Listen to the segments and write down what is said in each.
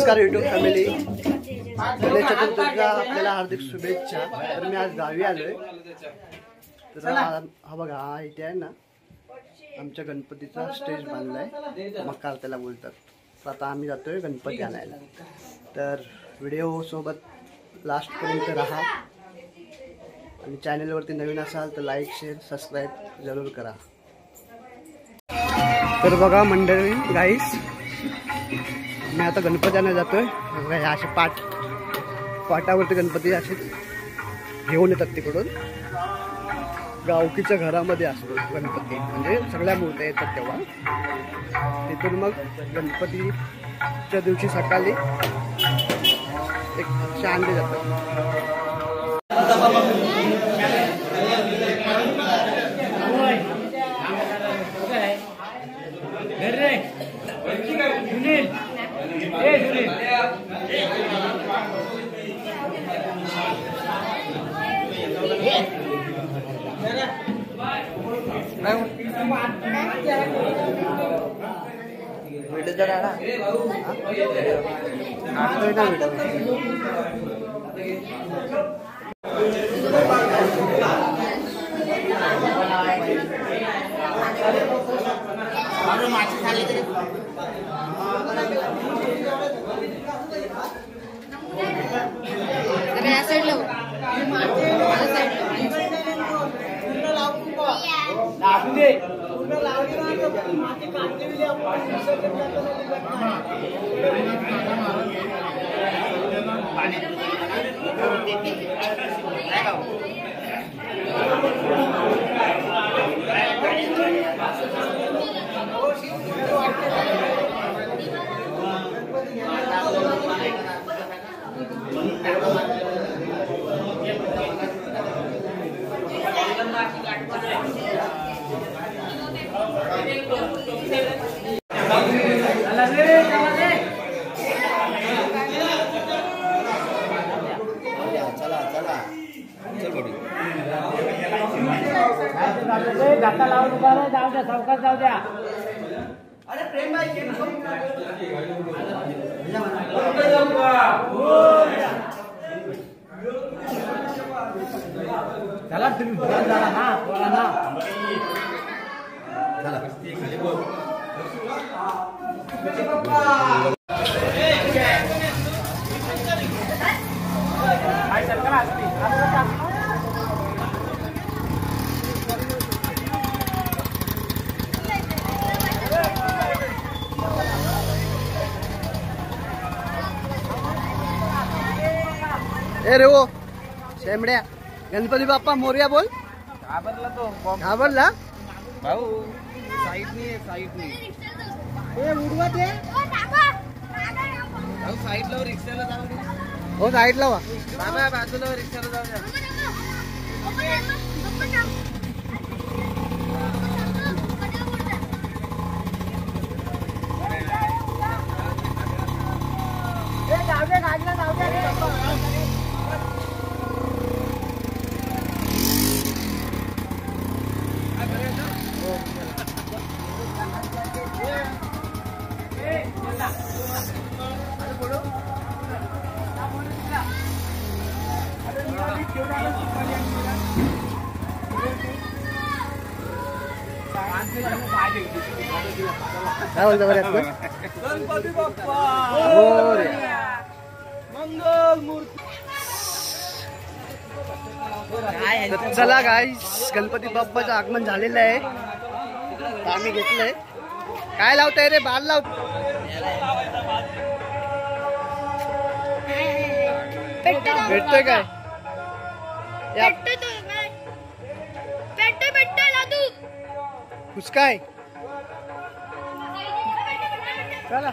नमस्कार YouTube family, Ganesh चतुर्थीच्या आपल्याला हार्दिक शुभेच्छा। तर मी आज गावी आलोय। तर हा बघा, हा इथे आहे ना आमच्या गणपतीचा स्टेज बांधलाय, मक्कार त्याला बोलतात। तर आता आम्ही जातोय गणपती आणायला। तर व्हिडिओ सोबत लास्ट पर्यंत राहा आणि चॅनलवरती नवीन असाल तर लाईक शेअर सबस्क्राईब जरूर करा। तर बघा मंडळी गाईस, मी आता गणपती आणायला जातोय। असे पाटावरती गणपती असे घेऊन येतात तिकडून। गावकीच्या घरामध्ये असतो गणपती, म्हणजे सगळ्या मूर्त्या येतात तेव्हा। तिथून मग गणपतीच्या दिवशी सकाळी एक आणले जातात। गाता लावून उभा राहा, जाऊ द्या, सावकाश जाऊ द्या। अरे प्रेम भाई चला तुम्ही बोला जरा ना, बोला ना। ए रे वो शेमड्या, गणपती बाप्पा मोरया बोल। घाबरला तो, घाबरला भाऊ। साईडनी ए उडवा ते भाऊ, साईडला रिक्षाला जाऊ दे। हो साईडला वा बाबा, बाजूला रिक्षाला जाऊ द्या। काय बोलतो बरं गणपती बाप्पा मंगल मूर्ती। तर चला गाईस, गणपती बाप्पाचं आगमन झालेलं आहे। आम्ही घेतलंय। काय लावताय रे? बाल लाव। भेटतोय काय? काय चला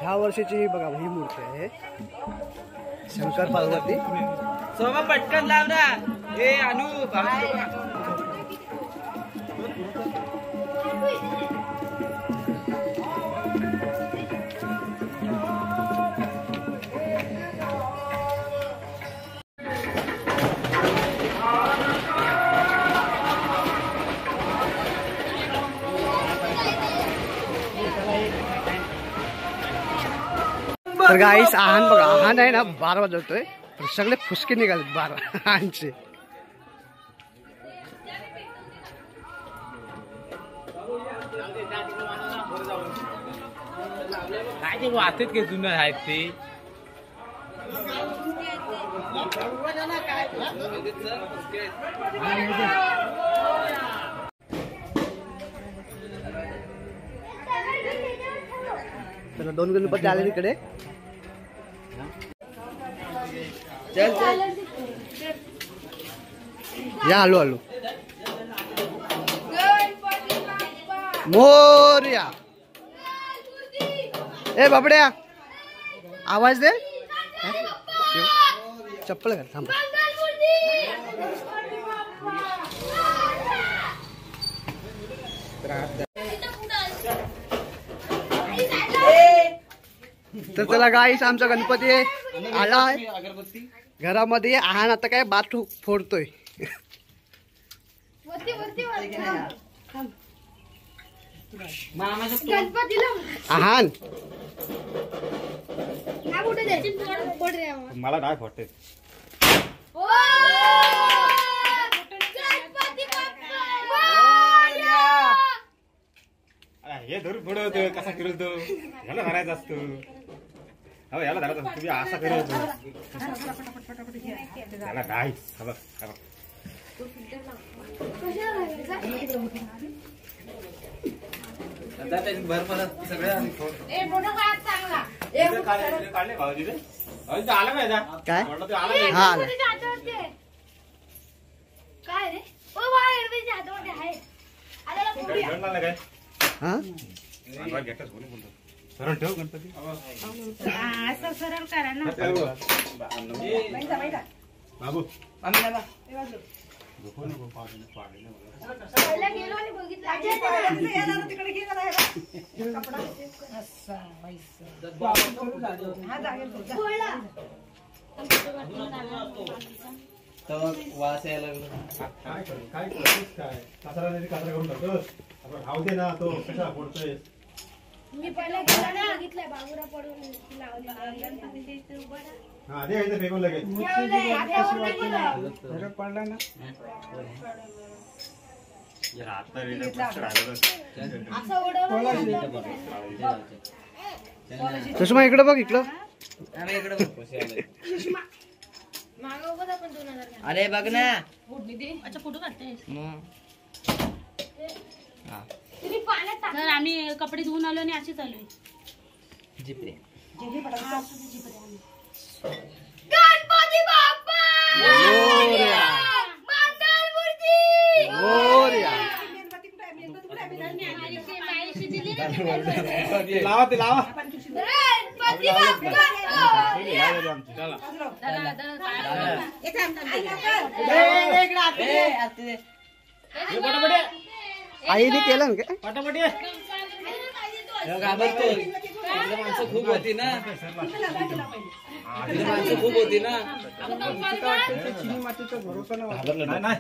ह्या वर्षीची ही बघा, ही मूर्ती आहे शंकर पार्वती। सोमा पटकन लाव ना, हे अनु तर गाईस आहान बघा, आहान आहे ना 12 वाजवतोय, तर सगळे फुसके निघाले 12 आहानचे. काय ते वाचत की जुनं आहेत ते. तर 2 गणपती आले तिकडे. या आलो आलो. मोरया. ए बाबड्या आवाज दे. चप्पल घाल थांब. तर चला गाईस आमचा गणपती आलाय घरामध्ये. आहान आता काय बात फोडतोय. आहान मला काय फोडते हे धरून पुढे होतो. कसा फिरवतो ह्याला धरायचा असतो. हो ह्याला धरायचा असतो. तुम्ही असा फिरवतो त्याला काय काढले भाऊजी रे. आला पाहिजे काय हा आला. काय रे काय हा सरळ ठेव गणपती. असं सरळ करा ना. बाबू पहिला गेलो आणि बघितलं. वास यायला लागला. काय कचरा नाही कचरा करून टाकतोस. आपण खाऊ दे ना. तो कसा फोडतोय. मी पहिला गेला ना बघितलंय बाबूरा पडून लावली. हा दे इथे फेकून लगेच. पडला ना. आता सुषमा इकडे बघ. इकडं अरे बघ ना. अच्छा फोटो काढते. तुम्ही पाण्यात टाक. तर आम्ही कपडे धुवून आलो आणि अशीच आलोय. गणपती बाप्पा मोरया. मंगलमूर्ती मोरया. मायाशी दिली ना. लावा ते लावा. गणपती बाप्पा आईने केलं ना काय. पटापट घाबरतो. माणसं खूप होती ना. माणसं खूप होती ना. नाही नाही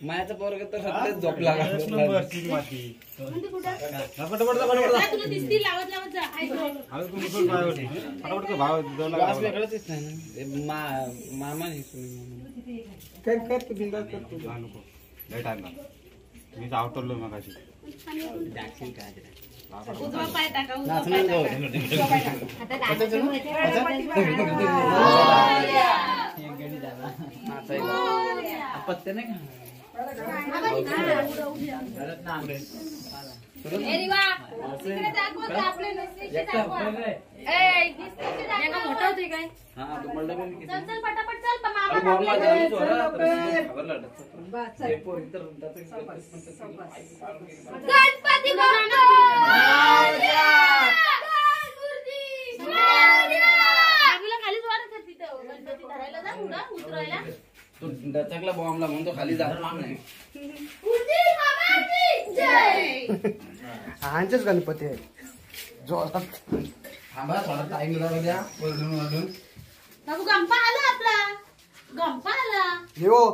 मायाचा पोरग तर सध्याच झोपला. नंबर चिनी माती. फटाफट जा फटाफट जा. तुला दिसती लावत लावत जा. आता तुम्ही फुल पाय होती. फटाफट भाव दोन वास वेगळाच येत नाही ना. मामा नाही कर तू बिंदास कर तू. नको लय टाइम लागला. मी आवटरलो मग अशी. उजवा पाय टाका. उजवा नाचून पाय जाऊ. पत्ते नाही मोठा होते काय. हा तुम्हाला चल चल पटापट चल. मामा गणपती बाप्पा बाजूला खालीच वाढत होती तिथं. गणपती धरायला जा. पुढं उतरायला. तो डचकला बॉम्बला म्हणून तो खाली जात नाही. आहांचेच गणपती आहे जोरात. थांबा थोडा टाइम लागू द्या. वळून बाबू गंपा आला आपला. गंपा आला. येऊ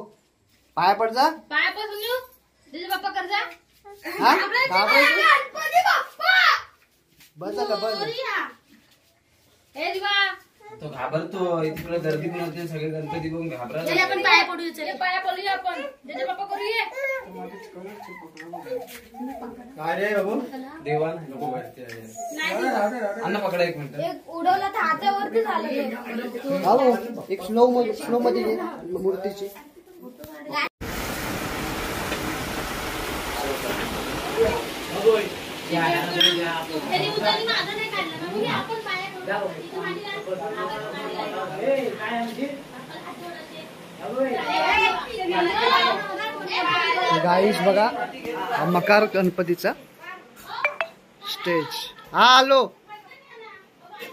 पाया पड जा. पाय पासून येऊ. तुझे बाप्पा कर जा. हा गणपती बाप्पा बस झालं बस झालं. मोरया. हे दिवा तो घाबरतो तिकडे गर्दी पण होते सगळे गणपती बघून घाबरत चल आपण पाया पडूया चल पाया पडूया आपण जय बाप्पा करूया काय रे बाबू देवा नको वाटते अन्न पकडा एक मिनिट एक उडवला तर हातावरती झालं हो एक स्नो मध्ये घे मूर्तीची त्यांनी उचलली माझं नाही काढलं ना मग आपण पाया पडू गाईस बघा हा मकार गणपतीचा स्टेज हा आलो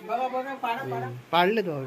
बघा बघा पाडा पाडले तो